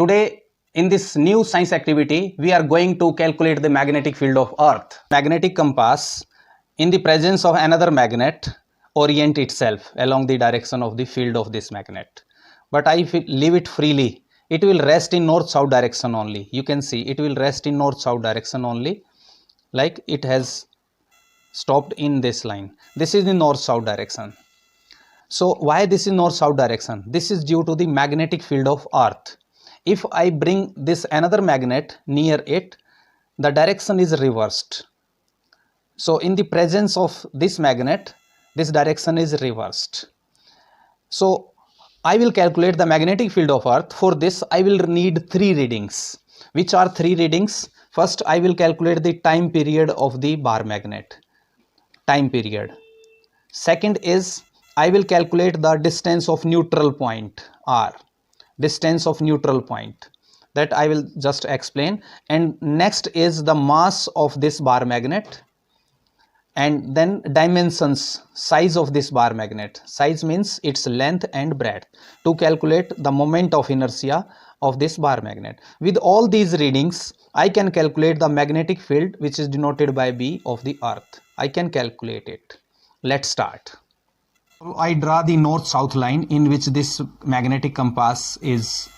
Today in this new science activity, we are going to calculate the magnetic field of Earth. Magnetic compass, in the presence of another magnet, orient itself along the direction of the field of this magnet. But I leave it freely. It will rest in north-south direction only. You can see it will rest in north-south direction only, like it has stopped in this line. This is the north-south direction. So why this is north-south direction? This is due to the magnetic field of Earth. If I bring this another magnet near it, the direction is reversed. So in the presence of this magnet, this direction is reversed. So I will calculate the magnetic field of Earth. For this I will need three readings. Which are three readings? First, I will calculate the time period of the bar magnet. Time period. Second is I will calculate the distance of neutral point R. Distance of neutral point, that I will just explain. And next is the mass of this bar magnet, and then dimensions, size of this bar magnet. Size means its length and breadth, to calculate the moment of inertia of this bar magnet. With all these readings, I can calculate the magnetic field, which is denoted by B, of the Earth. I can calculate it. Let's start. I draw the north-south line in which this magnetic compass is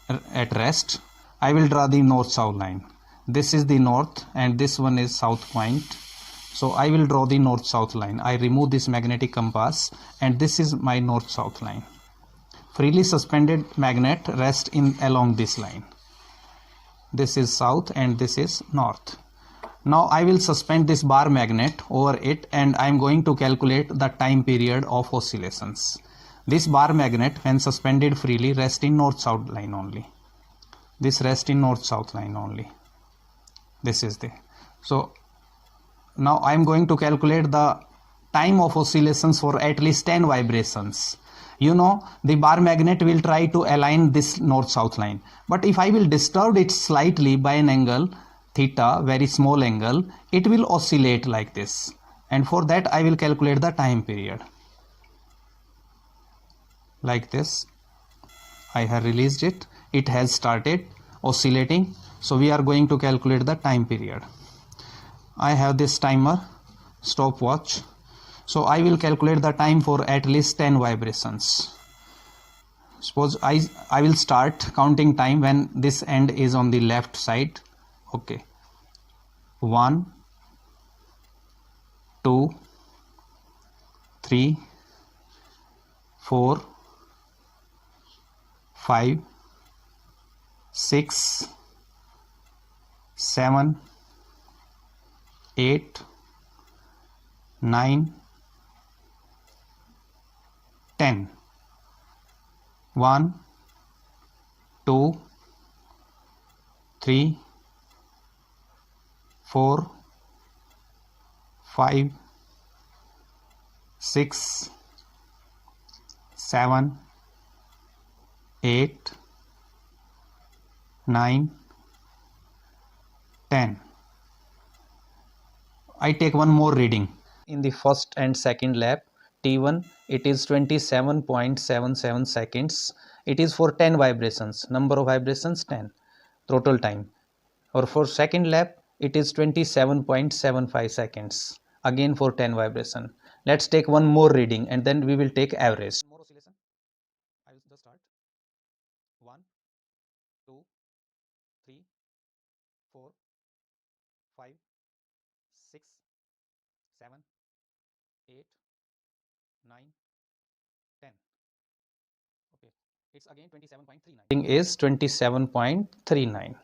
at rest. I will draw the north-south line. This is the north and this one is south point. So I will draw the north-south line. I remove this magnetic compass and this is my north-south line. Freely suspended magnet rests in along this line. This is south and this is north. Now I will suspend this bar magnet over it and I am going to calculate the time period of oscillations. This bar magnet, when suspended freely, rests in north-south line only. This rests in north-south line only. This is the. So now I am going to calculate the time of oscillations for at least 10 vibrations. You know, the bar magnet will try to align this north-south line. But if I will disturb it slightly by an angle theta, very small angle, it will oscillate like this, and for that I will calculate the time period like this. I have released it, it has started oscillating, so we are going to calculate the time period. I have this timer, stopwatch, so I will calculate the time for at least 10 vibrations. Suppose I will start counting time when this end is on the left side. Okay, 1, 2, 3, 4, 5, 6, 7, 8, 9, 10. 1, 2, 3, 4, 5, 6, 7, 8, 9, 10. I take one more reading. In the first and second lap, T1, it is 27.77 seconds. It is for 10 vibrations. Number of vibrations 10. Total time. Or for second lap, it is 27.75 seconds, again for 10 vibration. Let's take one more reading and then we will take average. More oscillation. I will just start. 1, 2, 3, 4, 5, 6, 7, 8, 9, 10. Okay, it's again 27.39. Reading is 27.39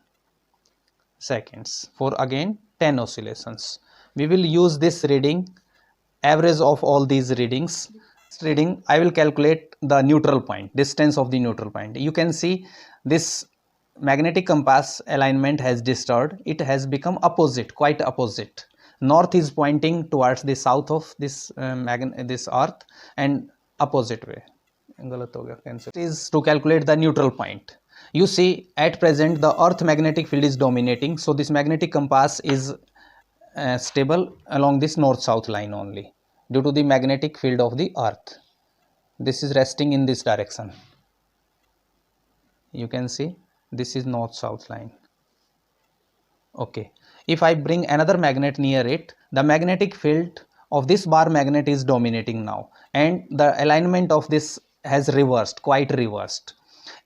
seconds for again 10 oscillations. We will use this reading, average of all these readings. This reading I will calculate the neutral point, distance of the neutral point. You can see this magnetic compass alignment has disturbed. It has become opposite, quite opposite. North is pointing towards the south of this this Earth and opposite way. It is to calculate the neutral point. You see, at present the Earth magnetic field is dominating, so this magnetic compass is stable along this north-south line only due to the magnetic field of the Earth. This is resting in this direction. You can see This is north south line. Okay, if I bring another magnet near it, the magnetic field of this bar magnet is dominating now, and the alignment of this has reversed, quite reversed.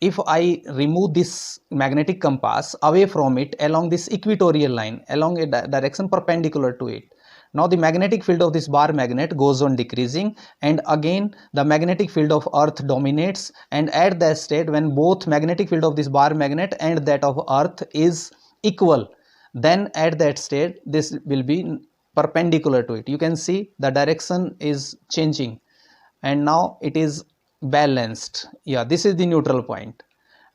If I remove this magnetic compass away from it along this equatorial line, along a direction perpendicular to it, now the magnetic field of this bar magnet goes on decreasing, and again the magnetic field of earth dominates, and at that state when both magnetic field of this bar magnet and that of earth is equal, then at that state this will be perpendicular to it. You can see the direction is changing, and now it is balanced. Yeah, this is the neutral point.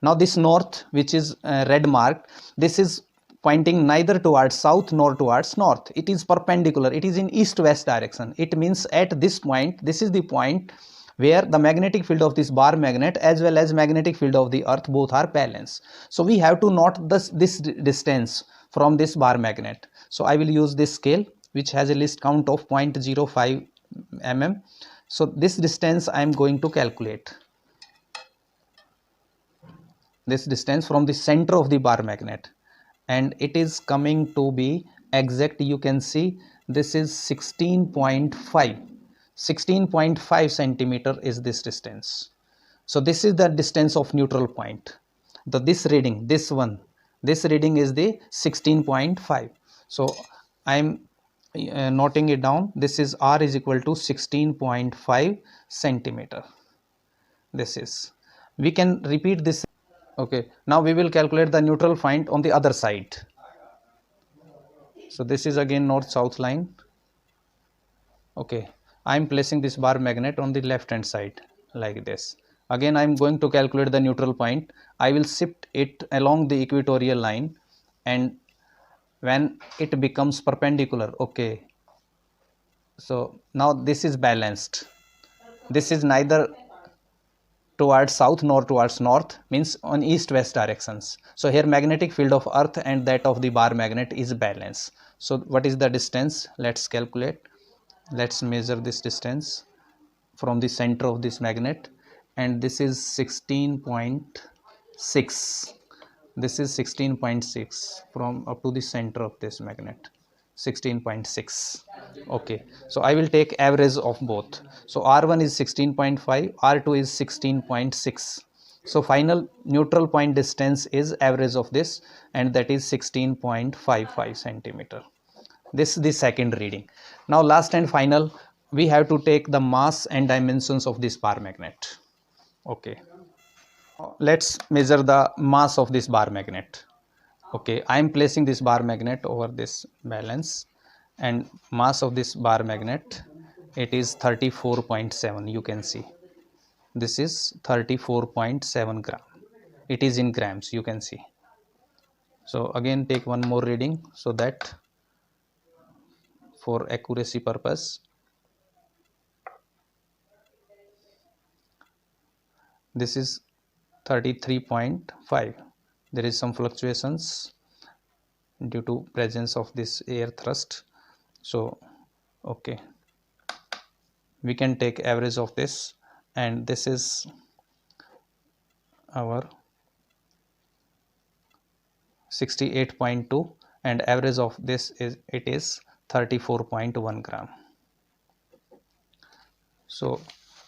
Now this north, which is red marked, this is pointing neither towards south nor towards north. It is perpendicular, it is in east west direction. It means at this point, this is the point where the magnetic field of this bar magnet as well as magnetic field of the earth both are balanced. So we have to note this distance from this bar magnet. So I will use this scale which has a least count of 0.05 mm. So this distance I am going to calculate. This distance from the center of the bar magnet, and it is coming to be exact. You can see this is 16.5 centimeter is this distance. So this is the distance of neutral point. This reading, this reading is the 16.5. So I am noting it down. This is R is equal to 16.5 centimeter. This is, we can repeat this. Okay, now we will calculate the neutral point on the other side. So this is again north south line. Okay, I am placing this bar magnet on the left hand side like this. Again I am going to calculate the neutral point. I will shift it along the equatorial line, and when it becomes perpendicular, okay, so now this is balanced. This is neither towards south nor towards north, means on east west directions. So here magnetic field of earth and that of the bar magnet is balanced. So what is the distance? Let's calculate. Let's measure this distance from the center of this magnet, and this is 16.6. This is 16.6 from up to the center of this magnet, 16.6. Okay, so I will take average of both. So R1 is 16.5, R2 is 16.6. So final neutral point distance is average of this, and that is 16.55 centimeter. This is the second reading. Now last and final, we have to take the mass and dimensions of this bar magnet. Okay, let's measure the mass of this bar magnet. Okay, I am placing this bar magnet over this balance, and mass of this bar magnet, it is 34.7. you can see this is 34.7 gram. It is in grams, you can see. So again take one more reading so that for accuracy purpose. This is 33.5. There is some fluctuations due to presence of this air thrust. So okay, we can take average of this, and this is our 68.2, and average of this is 34.1 gram. So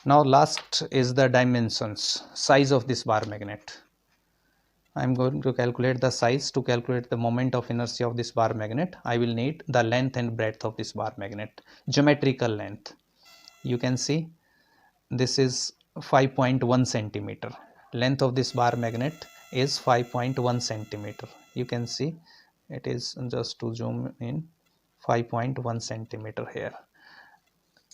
now last is the dimensions, size of this bar magnet. I am going to calculate the size. To calculate the moment of inertia of this bar magnet, I will need the length and breadth of this bar magnet, geometrical length. You can see this is 5.1 centimeter. Length of this bar magnet is 5.1 centimeter. You can see it is, just to zoom in, 5.1 centimeter here.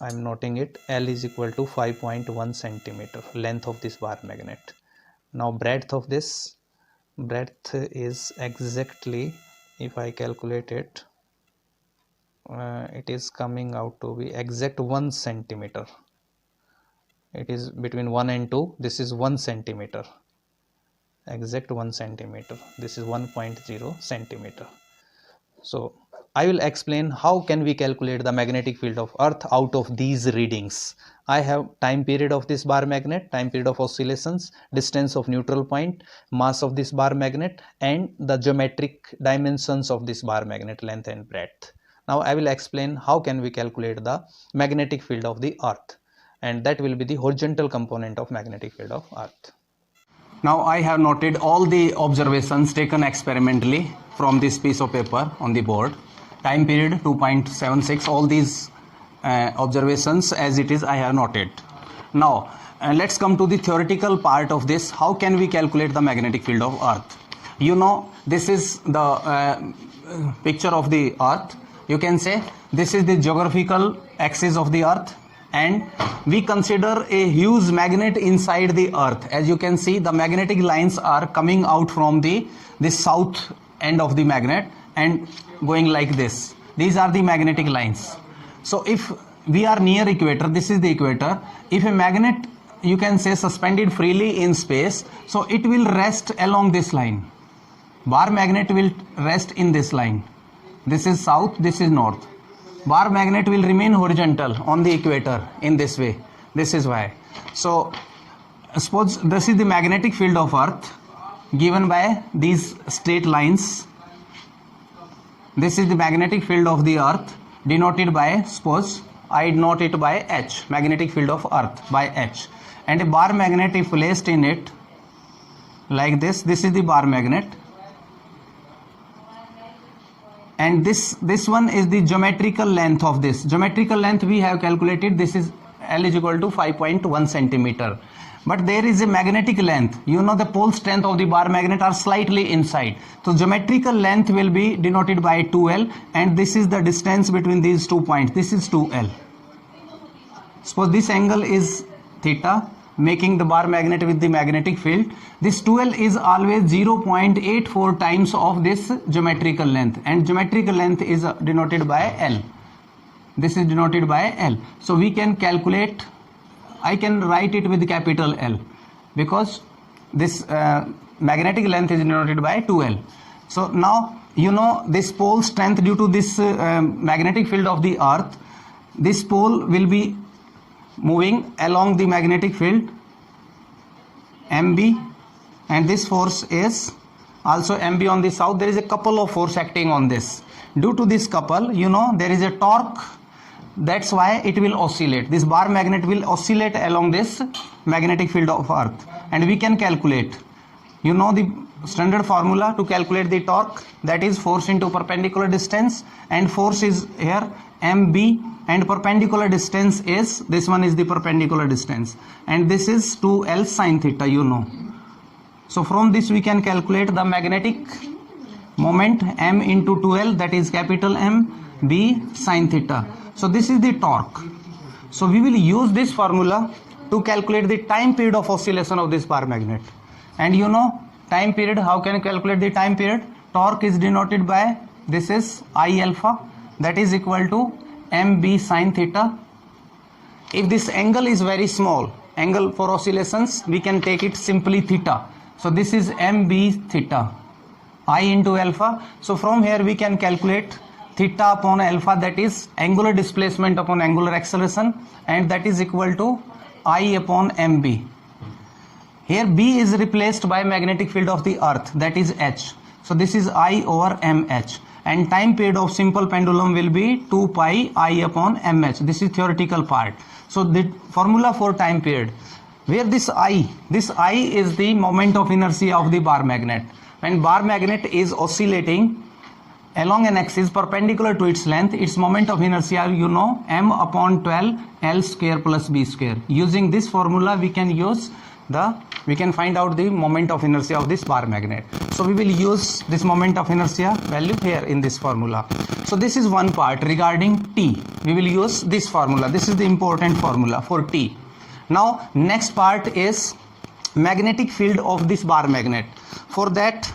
I am noting it. L is equal to 5.1 centimeter, length of this bar magnet. Now breadth of this, breadth is exactly, if I calculate it, it is coming out to be exact 1 centimeter. It is between 1 and 2. This is 1 centimeter, exact 1 centimeter. This is 1.0 centimeter. So I will explain how can we calculate the magnetic field of Earth out of these readings. I have time period of this bar magnet, time period of oscillations, distance of neutral point, mass of this bar magnet, and the geometric dimensions of this bar magnet, length and breadth. Now I will explain how can we calculate the magnetic field of the Earth, and that will be the horizontal component of magnetic field of Earth. Now I have noted all the observations taken experimentally from this piece of paper on the board. Time period 2.76, all these observations as it is I have noted. Now let's come to the theoretical part of this. How can we calculate the magnetic field of Earth? You know, this is the picture of the Earth. You can say this is the geographical axis of the Earth, and we consider a huge magnet inside the Earth. As you can see, the magnetic lines are coming out from the south end of the magnet and going like this. These are the magnetic lines. So if we are near equator, this is the equator. If a magnet, you can say, suspended freely in space, so it will rest along this line. Bar magnet will rest in this line. This is south, this is north. Bar magnet will remain horizontal on the equator in this way. This is why. So suppose this is the magnetic field of Earth given by these straight lines. This is the magnetic field of the Earth denoted by, suppose I denote it by H, magnetic field of Earth by H, and a bar magnet is placed in it like this. This is the bar magnet, and this one is the geometrical length of this. Geometrical length we have calculated, this is L is equal to 5.1 centimeter. But there is a magnetic length. You know, the pole strength of the bar magnet are slightly inside. So geometrical length will be denoted by 2L, and this is the distance between these 2 points. This is 2L. Suppose this angle is theta, making the bar magnet with the magnetic field. This 2L is always 0.84 times of this geometrical length, and geometrical length is denoted by L. This is denoted by L. So we can calculate, I can write it with capital L, because this magnetic length is denoted by 2L. So now you know this pole strength due to this magnetic field of the Earth. This pole will be moving along the magnetic field MB, and this force is also MB on the south. There is a couple of force acting on this. Due to this couple, you know, there is a torque. That's why it will oscillate. This bar magnet will oscillate along this magnetic field of Earth, and we can calculate. You know the standard formula to calculate the torque, that is force into perpendicular distance, and force is here MB, and perpendicular distance is, this one is the perpendicular distance, and this is 2L sine theta, you know. So from this we can calculate the magnetic moment M into 2L, that is capital M, B sine theta. So this is the torque. So we will use this formula to calculate the time period of oscillation of this bar magnet. And you know time period, how can you calculate the time period? Torque is denoted by, this is I alpha, that is equal to MB sine theta. If this angle is very small, angle for oscillations, we can take it simply theta. So this is MB theta, I into alpha. So from here we can calculate theta upon alpha, that is angular displacement upon angular acceleration, and that is equal to I upon MB. Here B is replaced by magnetic field of the Earth, that is H. So this is I over MH, and time period of simple pendulum will be 2 pi I upon MH. This is theoretical part. So the formula for time period, where this I is the moment of inertia of the bar magnet. When bar magnet is oscillating along an axis perpendicular to its length, its moment of inertia, you know, M upon 12 L square plus B square. Using this formula we can find out the moment of inertia of this bar magnet. So we will use this moment of inertia value here in this formula. So this is one part regarding T. We will use this formula. This is the important formula for T. Now next part is magnetic field of this bar magnet. For that,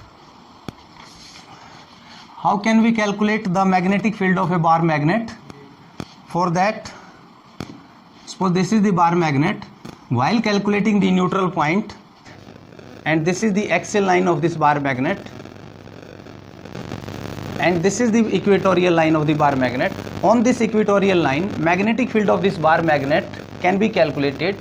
how can we calculate the magnetic field of a bar magnet? For that, suppose this is the bar magnet. While calculating the neutral point, and this is the axial line of this bar magnet, and this is the equatorial line of the bar magnet. On this equatorial line, magnetic field of this bar magnet can be calculated,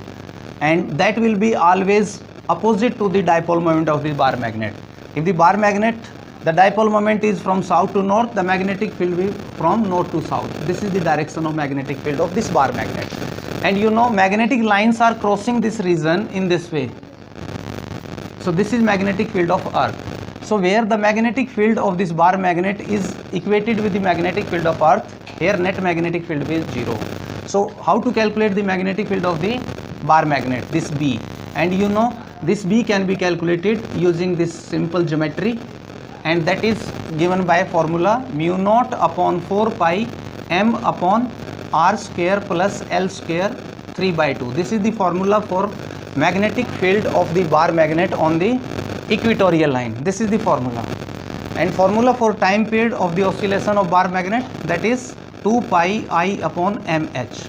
and that will be always opposite to the dipole moment of the bar magnet. If the bar magnet, the dipole moment is from south to north, the magnetic field will be from north to south. This is the direction of magnetic field of this bar magnet. And you know, magnetic lines are crossing this region in this way. So this is magnetic field of Earth. So where the magnetic field of this bar magnet is equated with the magnetic field of Earth, here net magnetic field is 0. So how to calculate the magnetic field of the bar magnet, this B? And you know, this B can be calculated using this simple geometry, and that is given by formula mu naught upon 4 pi m upon r square plus l square 3 by 2. This is the formula for magnetic field of the bar magnet on the equatorial line. This is the formula. And formula for time period of the oscillation of bar magnet, that is 2 pi I upon mh.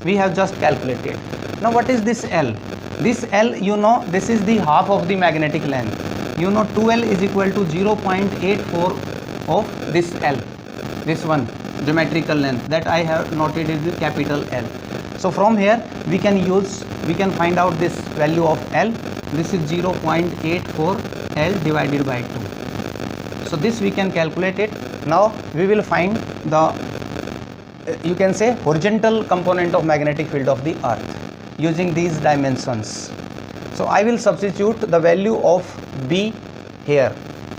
We have just calculated. Now what is this L? This L, you know, this is the half of the magnetic length. You know, 2L is equal to 0.84 of this L, this one geometrical length that I have noted is the capital L. So from here we can find out this value of L. This is 0.84 L divided by 2. So this we can calculate it. Now we will find the you can say horizontal component of magnetic field of the Earth using these dimensions. So I will substitute the value of B here.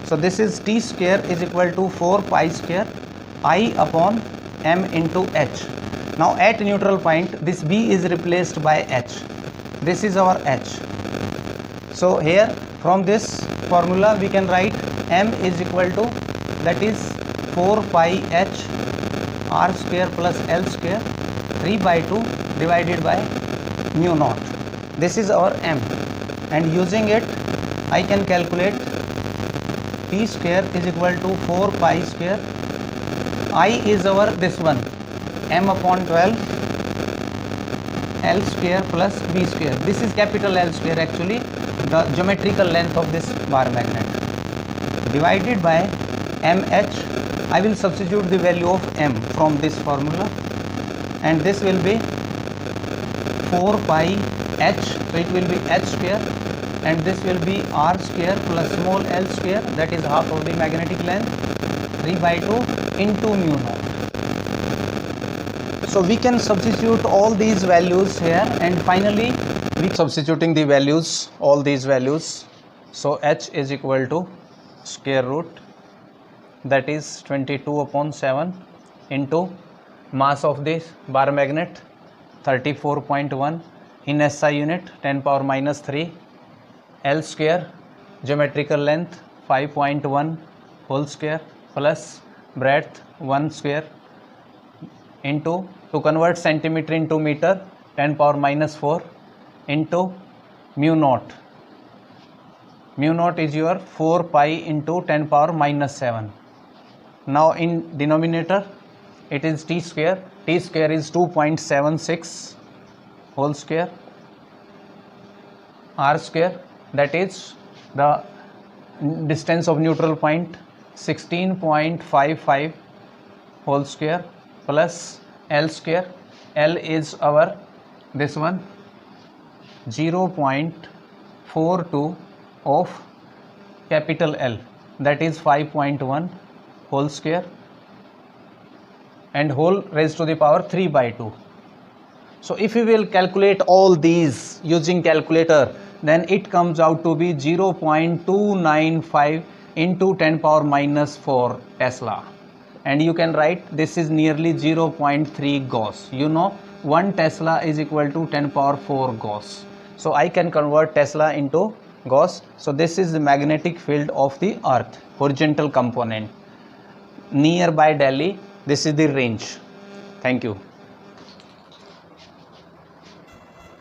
So this is T square is equal to 4 pi square I upon m into h. Now at neutral point, this B is replaced by h. This is our h. So here from this formula we can write m is equal to, that is 4 pi h r square plus l square 3 by 2 divided by mu naught. This is our m, and using it I can calculate P square is equal to 4 pi square. I is our this one m upon 12 L square plus B square. This is capital L square, actually the geometrical length of this bar magnet, divided by mh. I will substitute the value of m from this formula, and this will be 4 pi h, so it will be h square, and this will be r square plus small l square, that is half of the magnetic length, 3 by 2 into mu naught. So we can substitute all these values here, and finally we substituting the values, all these values. So h is equal to square root, that is 22 upon 7 into mass of this bar magnet 34.1 in SI unit 10 power minus 3, L square geometrical length 5.1 whole square plus breadth 1 square into, to convert centimeter into meter, 10 power minus 4 into mu naught. Mu naught is your 4 pi into 10 power minus 7. Now in denominator it is T square. T square is 2.76 whole square, R square, that is the distance of neutral point 16.55 whole square plus L square. L is our this one 0.42 of capital L, that is 5.1 whole square, and whole raised to the power 3 by 2. So if we will calculate all these using calculator, then it comes out to be 0.295 into 10 power minus 4 Tesla, and you can write this is nearly 0.3 Gauss. You know 1 Tesla is equal to 10 power 4 Gauss. So I can convert Tesla into Gauss. So this is the magnetic field of the Earth, horizontal component nearby Delhi. This is the range. Thank you.